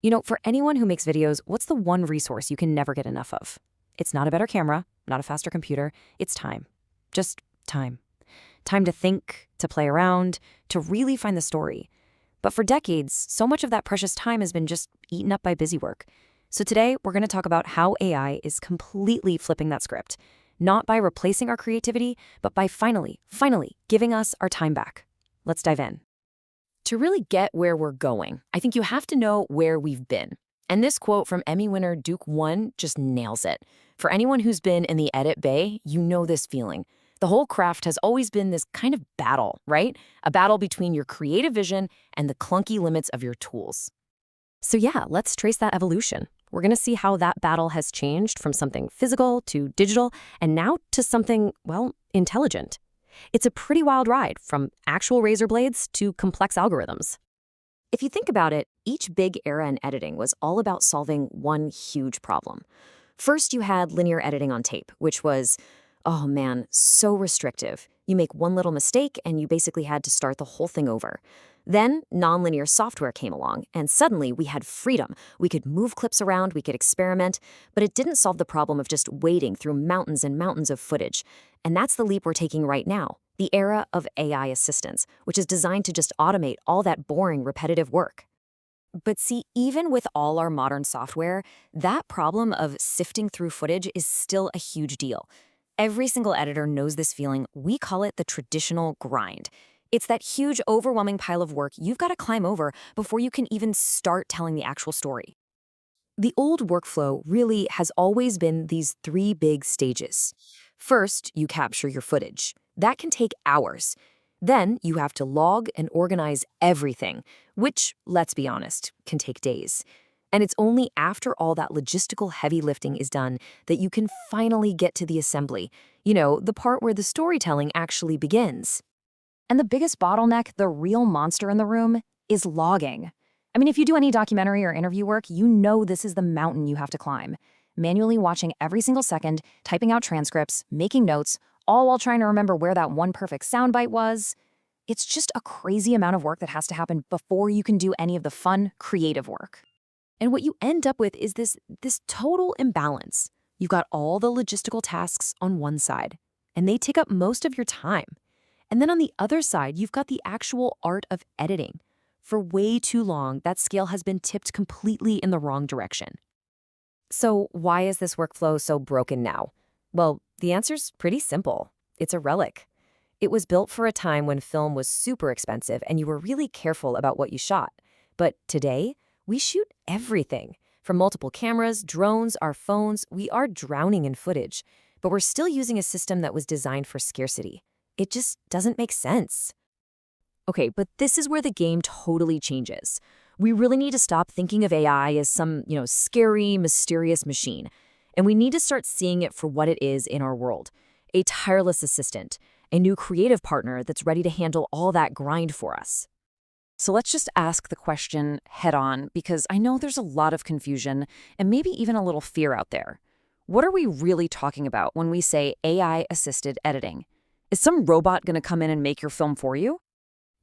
For anyone who makes videos, what's the one resource you can never get enough of? It's not a better camera, not a faster computer. It's time. Just time. Time to think, to play around, to really find the story. But for decades, so much of that precious time has been just eaten up by busy work. So today, we're going to talk about how AI is completely flipping that script. Not by replacing our creativity, but by finally giving us our time back. Let's dive in. To really get where we're going, I think you have to know where we've been. And this quote from Emmy winner Duke One just nails it. For anyone who's been in the edit bay, you know this feeling. The whole craft has always been this kind of battle, right? A battle between your creative vision and the clunky limits of your tools. So yeah, let's trace that evolution. We're going to see how that battle has changed from something physical to digital and now to something, well, intelligent. It's a pretty wild ride, from actual razor blades to complex algorithms. If you think about it, each big era in editing was all about solving one huge problem. First, you had linear editing on tape, which was, oh man, so restrictive. You make one little mistake and you basically had to start the whole thing over. Then nonlinear software came along, and suddenly we had freedom. We could move clips around, we could experiment, but it didn't solve the problem of just wading through mountains and mountains of footage. And that's the leap we're taking right now, the era of AI assistance, which is designed to just automate all that boring, repetitive work. But see, even with all our modern software, that problem of sifting through footage is still a huge deal. Every single editor knows this feeling. We call it the traditional grind. It's that huge, overwhelming pile of work you've got to climb over before you can even start telling the actual story. The old workflow really has always been these three big stages. First, you capture your footage. That can take hours. Then you have to log and organize everything, which, let's be honest, can take days. And it's only after all that logistical heavy lifting is done that you can finally get to the assembly, the part where the storytelling actually begins. And the biggest bottleneck, the real monster in the room, is logging. I mean, if you do any documentary or interview work, you know this is the mountain you have to climb. Manually watching every single second, typing out transcripts, making notes, all while trying to remember where that one perfect soundbite was. It's just a crazy amount of work that has to happen before you can do any of the fun, creative work. And what you end up with is this total imbalance. You've got all the logistical tasks on one side, and they take up most of your time. And then on the other side, you've got the actual art of editing. For way too long, that scale has been tipped completely in the wrong direction. So why is this workflow so broken now? Well, the answer's pretty simple. It's a relic. It was built for a time when film was super expensive and you were really careful about what you shot. But today, we shoot everything. From multiple cameras, drones, our phones, we are drowning in footage. But we're still using a system that was designed for scarcity. It just doesn't make sense. Okay, but this is where the game totally changes. We really need to stop thinking of AI as some, scary, mysterious machine. And we need to start seeing it for what it is in our world. A tireless assistant, a new creative partner that's ready to handle all that grind for us. So let's just ask the question head on, because I know there's a lot of confusion and maybe even a little fear out there. What are we really talking about when we say AI-assisted editing? Is some robot going to come in and make your film for you?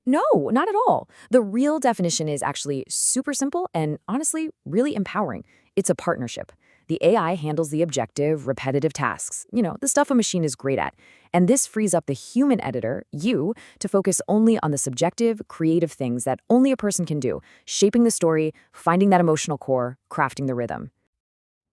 No, not at all. The real definition is actually super simple and honestly really empowering. It's a partnership. The AI handles the objective, repetitive tasks, the stuff a machine is great at. And this frees up the human editor, you, to focus only on the subjective, creative things that only a person can do, shaping the story, finding that emotional core, crafting the rhythm.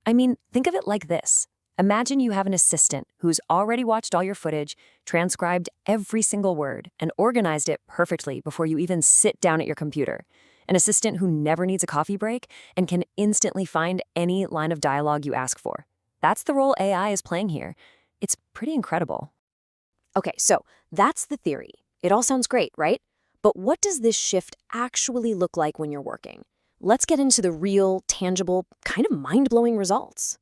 I mean, think of it like this. Imagine you have an assistant who's already watched all your footage, transcribed every single word, and organized it perfectly before you even sit down at your computer. An assistant who never needs a coffee break and can instantly find any line of dialogue you ask for. That's the role AI is playing here. It's pretty incredible. Okay, so that's the theory. It all sounds great, right? But what does this shift actually look like when you're working? Let's get into the real, tangible, kind of mind-blowing results.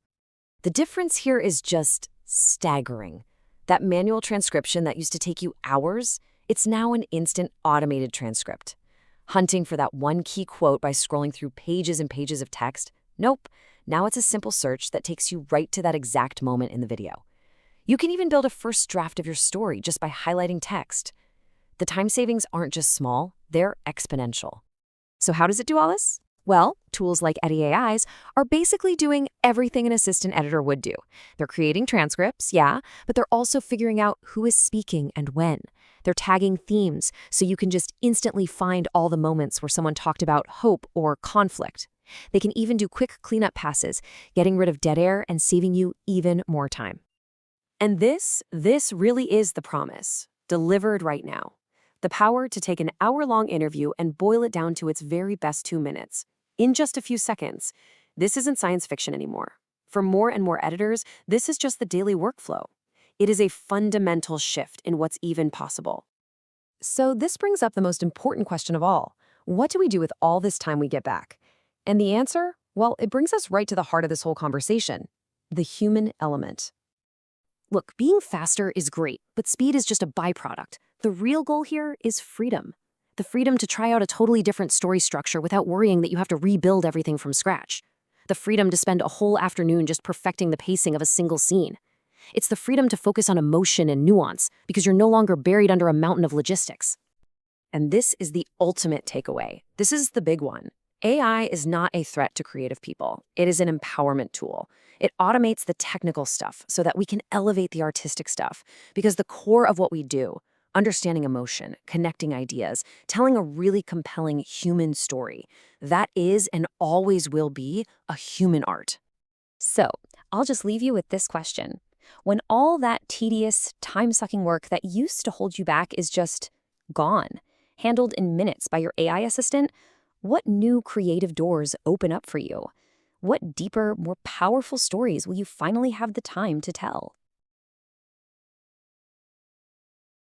The difference here is just staggering. That manual transcription that used to take you hours, it's now an instant automated transcript. Hunting for that one key quote by scrolling through pages and pages of text? Nope. Now it's a simple search that takes you right to that exact moment in the video. You can even build a first draft of your story just by highlighting text. The time savings aren't just small, they're exponential. So how does it do all this? Well, tools like Eddy AIs are basically doing everything an assistant editor would do. They're creating transcripts, yeah, but they're also figuring out who is speaking and when. They're tagging themes so you can just instantly find all the moments where someone talked about hope or conflict. They can even do quick cleanup passes, getting rid of dead air and saving you even more time. And this really is the promise, delivered right now. The power to take an hour-long interview and boil it down to its very best 2 minutes, in just a few seconds. This isn't science fiction anymore. For more and more editors, this is just the daily workflow. It is a fundamental shift in what's even possible. So this brings up the most important question of all. What do we do with all this time we get back? And the answer? Well, it brings us right to the heart of this whole conversation, the human element. Look, being faster is great, but speed is just a byproduct. The real goal here is freedom. The freedom to try out a totally different story structure without worrying that you have to rebuild everything from scratch. The freedom to spend a whole afternoon just perfecting the pacing of a single scene. It's the freedom to focus on emotion and nuance because you're no longer buried under a mountain of logistics. And this is the ultimate takeaway. This is the big one. AI is not a threat to creative people. It is an empowerment tool. It automates the technical stuff so that we can elevate the artistic stuff. Because the core of what we do, understanding emotion, connecting ideas, telling a really compelling human story, that is and always will be a human art. So, I'll just leave you with this question. When all that tedious, time-sucking work that used to hold you back is just gone, handled in minutes by your AI assistant, what new creative doors open up for you? What deeper, more powerful stories will you finally have the time to tell?